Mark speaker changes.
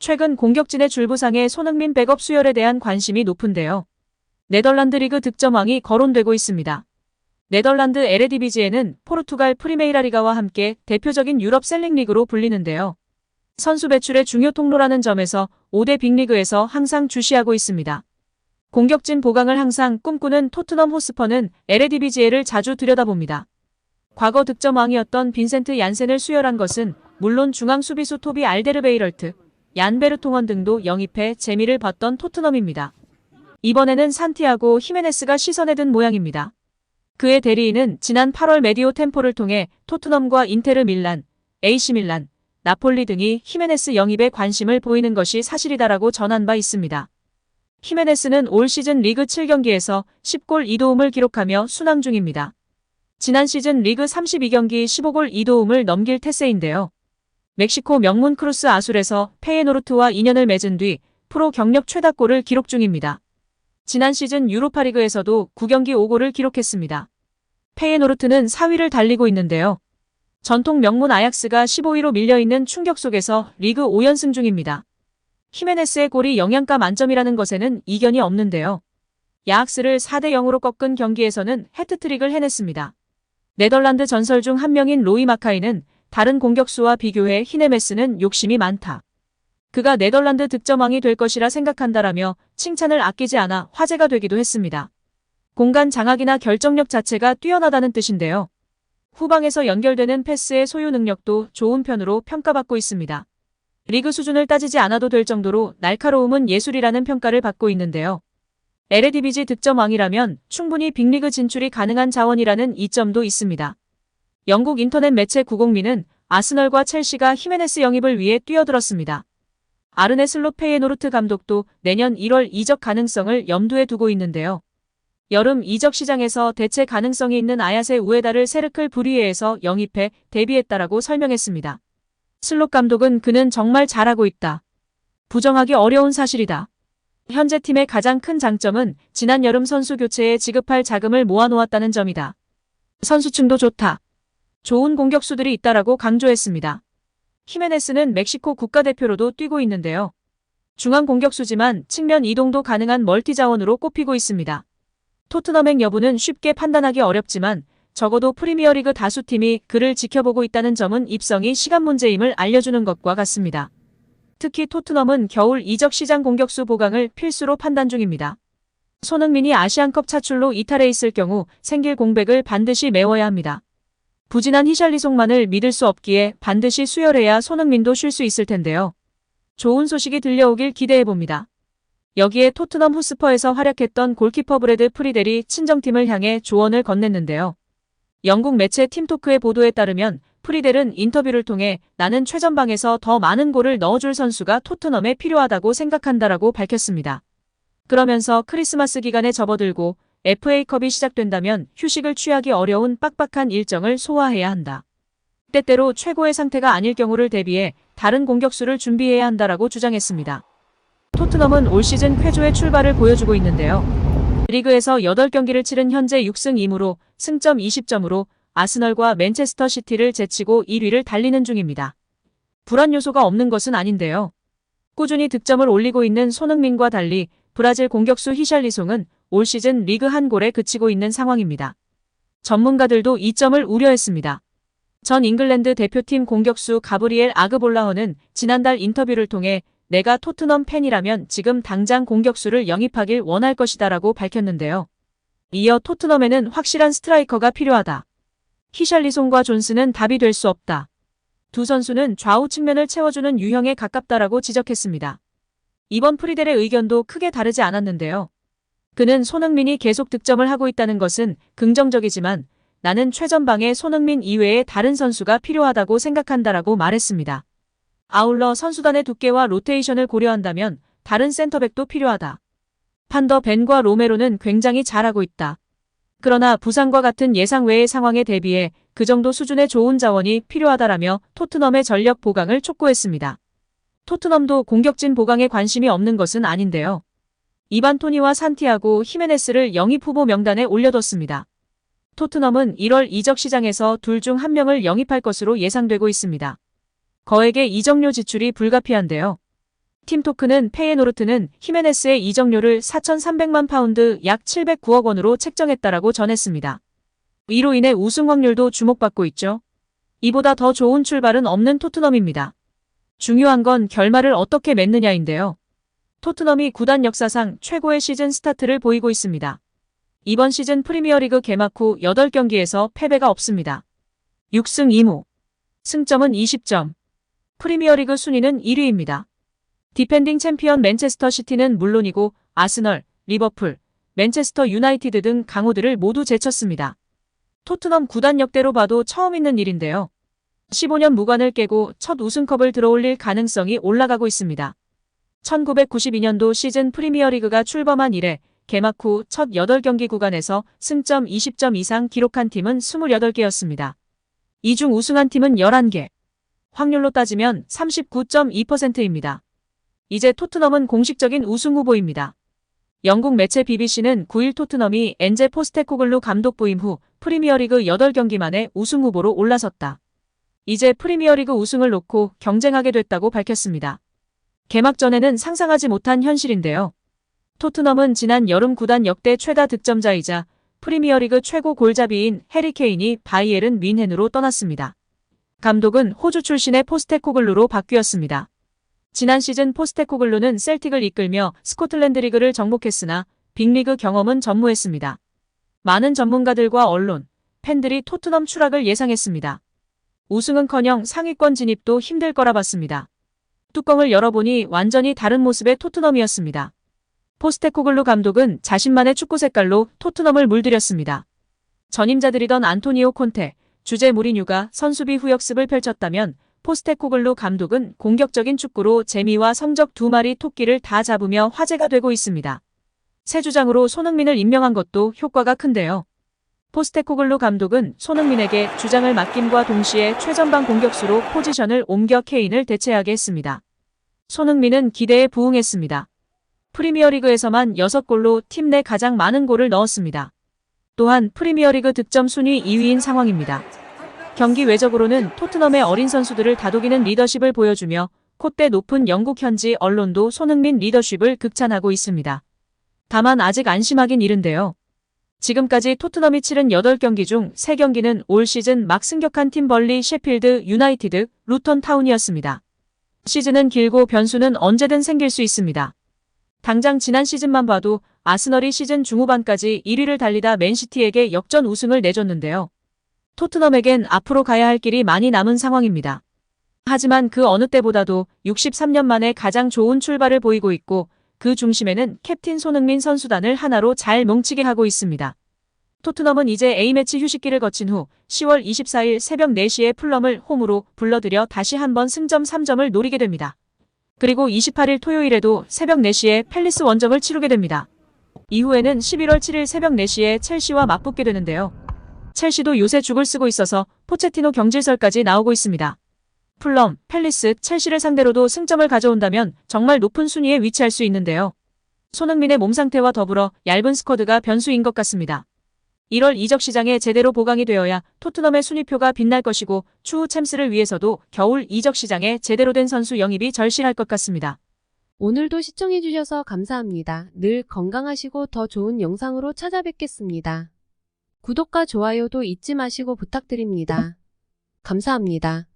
Speaker 1: 최근 공격진의 줄부상에 손흥민 백업 수혈에 대한 관심이 높은데요. 네덜란드 리그 득점왕이 거론되고 있습니다. 네덜란드 에레디비지에는 포르투갈 프리메이라리가와 함께 대표적인 유럽 셀링리그로 불리는데요. 선수 배출의 중요 통로라는 점에서 5대 빅리그에서 항상 주시하고 있습니다. 공격진 보강을 항상 꿈꾸는 토트넘 호스퍼는 에레디비지에를 자주 들여다봅니다. 과거 득점왕이었던 빈센트 얀센을 수혈한 것은 물론 중앙 수비수 토비 알데르베이럴트, 얀 베르통원 등도 영입해 재미를 봤던 토트넘입니다. 이번에는 산티아고 히메네스가 시선에 든 모양입니다. 그의 대리인은 지난 8월 메디오 템포를 통해 토트넘과 인테르 밀란, AC 밀란, 나폴리 등이 히메네스 영입에 관심을 보이는 것이 사실이다라고 전한 바 있습니다. 히메네스는 올 시즌 리그 7경기에서 10골 2도움을 기록하며 순항 중입니다. 지난 시즌 리그 32경기 15골 2도움을 넘길 태세인데요. 멕시코 명문 크루스 아술에서 페예노르트와 인연을 맺은 뒤 프로 경력 최다골을 기록 중입니다. 지난 시즌 유로파리그에서도 9경기 5골을 기록했습니다. 페예노르트는 4위를 달리고 있는데요. 전통 명문 아약스가 15위로 밀려있는 충격 속에서 리그 5연승 중입니다. 히메네스의 골이 영양가 만점이라는 것에는 이견이 없는데요. 야악스를 4대 0으로 꺾은 경기에서는 해트트릭을 해냈습니다. 네덜란드 전설 중 한 명인 로이 마카이는 다른 공격수와 비교해 히메네스는 욕심이 많다. 그가 네덜란드 득점왕이 될 것이라 생각한다라며 칭찬을 아끼지 않아 화제가 되기도 했습니다. 공간 장악이나 결정력 자체가 뛰어나다는 뜻인데요. 후방에서 연결되는 패스의 소유 능력도 좋은 편으로 평가받고 있습니다. 리그 수준을 따지지 않아도 될 정도로 날카로움은 예술이라는 평가를 받고 있는데요. 에레디비지 득점왕이라면 충분히 빅리그 진출이 가능한 자원이라는 이점도 있습니다. 영국 인터넷 매체 구공미는 아스널과 첼시가 히메네스 영입을 위해 뛰어들었습니다. 아르네 슬롯 페예노르트 감독도 내년 1월 이적 가능성을 염두에 두고 있는데요. 여름 이적 시장에서 대체 가능성이 있는 아야세 우에다를 세르클 브리에에서 영입해 데뷔했다라고 설명했습니다. 슬롯 감독은 그는 정말 잘하고 있다. 부정하기 어려운 사실이다. 현재 팀의 가장 큰 장점은 지난 여름 선수 교체에 지급할 자금을 모아놓았다는 점이다. 선수층도 좋다. 좋은 공격수들이 있다라고 강조했습니다. 히메네스는 멕시코 국가대표로도 뛰고 있는데요. 중앙 공격수지만 측면 이동도 가능한 멀티 자원으로 꼽히고 있습니다. 토트넘행 여부는 쉽게 판단하기 어렵지만 적어도 프리미어리그 다수 팀이 그를 지켜보고 있다는 점은 입성이 시간 문제임을 알려주는 것과 같습니다. 특히 토트넘은 겨울 이적 시장 공격수 보강을 필수로 판단 중입니다. 손흥민이 아시안컵 차출로 이탈해 있을 경우 생길 공백을 반드시 메워야 합니다. 부진한 히샬리송만을 믿을 수 없기에 반드시 수혈해야 손흥민도 쉴 수 있을 텐데요. 좋은 소식이 들려오길 기대해봅니다. 여기에 토트넘 호스퍼에서 활약했던 골키퍼 브래드 프리델이 친정팀을 향해 조언을 건넸는데요. 영국 매체 팀토크의 보도에 따르면 프리델은 인터뷰를 통해 나는 최전방에서 더 많은 골을 넣어줄 선수가 토트넘에 필요하다고 생각한다라고 밝혔습니다. 그러면서 크리스마스 기간에 접어들고 FA컵이 시작된다면 휴식을 취하기 어려운 빡빡한 일정을 소화해야 한다. 때때로 최고의 상태가 아닐 경우를 대비해 다른 공격수를 준비해야 한다라고 주장했습니다. 토트넘은 올 시즌 쾌조의 출발을 보여주고 있는데요. 리그에서 8경기를 치른 현재 6승 2무로 승점 20점으로 아스널과 맨체스터 시티를 제치고 1위를 달리는 중입니다. 불안 요소가 없는 것은 아닌데요. 꾸준히 득점을 올리고 있는 손흥민과 달리 브라질 공격수 히샬리송은 올 시즌 리그 한 골에 그치고 있는 상황입니다. 전문가들도 이 점을 우려했습니다. 전 잉글랜드 대표팀 공격수 가브리엘 아그볼라허는 지난달 인터뷰를 통해 내가 토트넘 팬이라면 지금 당장 공격수를 영입하길 원할 것이다라고 밝혔는데요. 이어 토트넘에는 확실한 스트라이커가 필요하다. 히샬리송과 존스는 답이 될 수 없다. 두 선수는 좌우 측면을 채워주는 유형에 가깝다라고 지적했습니다. 이번 프리델의 의견도 크게 다르지 않았는데요. 그는 손흥민이 계속 득점을 하고 있다는 것은 긍정적이지만 나는 최전방에 손흥민 이외에 다른 선수가 필요하다고 생각한다라고 말했습니다. 아울러 선수단의 두께와 로테이션을 고려한다면 다른 센터백도 필요하다. 판더 벤과 로메로는 굉장히 잘하고 있다. 그러나 부상과 같은 예상 외의 상황에 대비해 그 정도 수준의 좋은 자원이 필요하다라며 토트넘의 전력 보강을 촉구했습니다. 토트넘도 공격진 보강에 관심이 없는 것은 아닌데요. 이반 토니와 산티아고 히메네스를 영입 후보 명단에 올려뒀습니다. 토트넘은 1월 이적 시장에서 둘 중 한 명을 영입할 것으로 예상되고 있습니다. 거액의 이적료 지출이 불가피한데요. 팀 토크는 페예노르트는 히메네스의 이적료를 4,300만 파운드 약 709억 원으로 책정했다라고 전했습니다. 이로 인해 우승 확률도 주목받고 있죠. 이보다 더 좋은 출발은 없는 토트넘입니다. 중요한 건 결말을 어떻게 맺느냐인데요. 토트넘이 구단 역사상 최고의 시즌 스타트를 보이고 있습니다. 이번 시즌 프리미어리그 개막 후 8경기에서 패배가 없습니다. 6승 2무. 승점은 20점. 프리미어리그 순위는 1위입니다. 디펜딩 챔피언 맨체스터 시티는 물론이고 아스널, 리버풀, 맨체스터 유나이티드 등 강호들을 모두 제쳤습니다. 토트넘 구단 역대로 봐도 처음 있는 일인데요. 15년 무관을 깨고 첫 우승컵을 들어올릴 가능성이 올라가고 있습니다. 1992년도 시즌 프리미어리그가 출범한 이래 개막 후 첫 8경기 구간에서 승점 20점 이상 기록한 팀은 28개였습니다. 이 중 우승한 팀은 11개. 확률로 따지면 39.2%입니다. 이제 토트넘은 공식적인 우승 후보입니다. 영국 매체 BBC는 9일 토트넘이 엔제 포스테코글루 감독 부임 후 프리미어리그 8경기 만에 우승 후보로 올라섰다. 이제 프리미어리그 우승을 놓고 경쟁하게 됐다고 밝혔습니다. 개막 전에는 상상하지 못한 현실인데요. 토트넘은 지난 여름 구단 역대 최다 득점자이자 프리미어리그 최고 골잡이인 해리 케인이 바이에른 뮌헨으로 떠났습니다. 감독은 호주 출신의 포스테코글루로 바뀌었습니다. 지난 시즌 포스테코글루는 셀틱을 이끌며 스코틀랜드 리그를 정복했으나 빅리그 경험은 전무했습니다. 많은 전문가들과 언론, 팬들이 토트넘 추락을 예상했습니다. 우승은커녕 상위권 진입도 힘들 거라 봤습니다. 뚜껑을 열어보니 완전히 다른 모습의 토트넘이었습니다. 포스테코글루 감독은 자신만의 축구 색깔로 토트넘을 물들였습니다. 전임자들이던 안토니오 콘테, 주제 무리뉴가 선수비 후역습을 펼쳤다면 포스테코글루 감독은 공격적인 축구로 재미와 성적 두 마리 토끼를 다 잡으며 화제가 되고 있습니다. 새 주장으로 손흥민을 임명한 것도 효과가 큰데요. 포스테코글루 감독은 손흥민에게 주장을 맡김과 동시에 최전방 공격수로 포지션을 옮겨 케인을 대체하게 했습니다. 손흥민은 기대에 부응했습니다. 프리미어리그에서만 6골로 팀 내 가장 많은 골을 넣었습니다. 또한 프리미어리그 득점 순위 2위인 상황입니다. 경기 외적으로는 토트넘의 어린 선수들을 다독이는 리더십을 보여주며 콧대 높은 영국 현지 언론도 손흥민 리더십을 극찬하고 있습니다. 다만 아직 안심하긴 이른데요. 지금까지 토트넘이 치른 8경기 중 3경기는 올 시즌 막 승격한 팀 벌리 셰필드 유나이티드, 루턴 타운이었습니다. 시즌은 길고 변수는 언제든 생길 수 있습니다. 당장 지난 시즌만 봐도 아스널이 시즌 중후반까지 1위를 달리다 맨시티에게 역전 우승을 내줬는데요. 토트넘에겐 앞으로 가야 할 길이 많이 남은 상황입니다. 하지만 그 어느 때보다도 63년 만에 가장 좋은 출발을 보이고 있고 그 중심에는 캡틴 손흥민 선수단을 하나로 잘 뭉치게 하고 있습니다. 토트넘은 이제 A매치 휴식기를 거친 후 10월 24일 새벽 4시에 풀럼을 홈으로 불러들여 다시 한번 승점 3점을 노리게 됩니다. 그리고 28일 토요일에도 새벽 4시에 팰리스 원정을 치르게 됩니다. 이후에는 11월 7일 새벽 4시에 첼시와 맞붙게 되는데요. 첼시도 요새 죽을 쓰고 있어서 포체티노 경질설까지 나오고 있습니다. 풀럼, 팰리스, 첼시를 상대로도 승점을 가져온다면 정말 높은 순위에 위치할 수 있는데요. 손흥민의 몸 상태와 더불어 얇은 스쿼드가 변수인 것 같습니다. 1월 이적 시장에 제대로 보강이 되어야 토트넘의 순위표가 빛날 것이고 추후 챔스를 위해서도 겨울 이적 시장에 제대로 된 선수 영입이 절실할 것 같습니다.
Speaker 2: 오늘도 시청해주셔서 감사합니다. 늘 건강하시고 더 좋은 영상으로 찾아뵙겠습니다. 구독과 좋아요도 잊지 마시고 부탁드립니다. 감사합니다.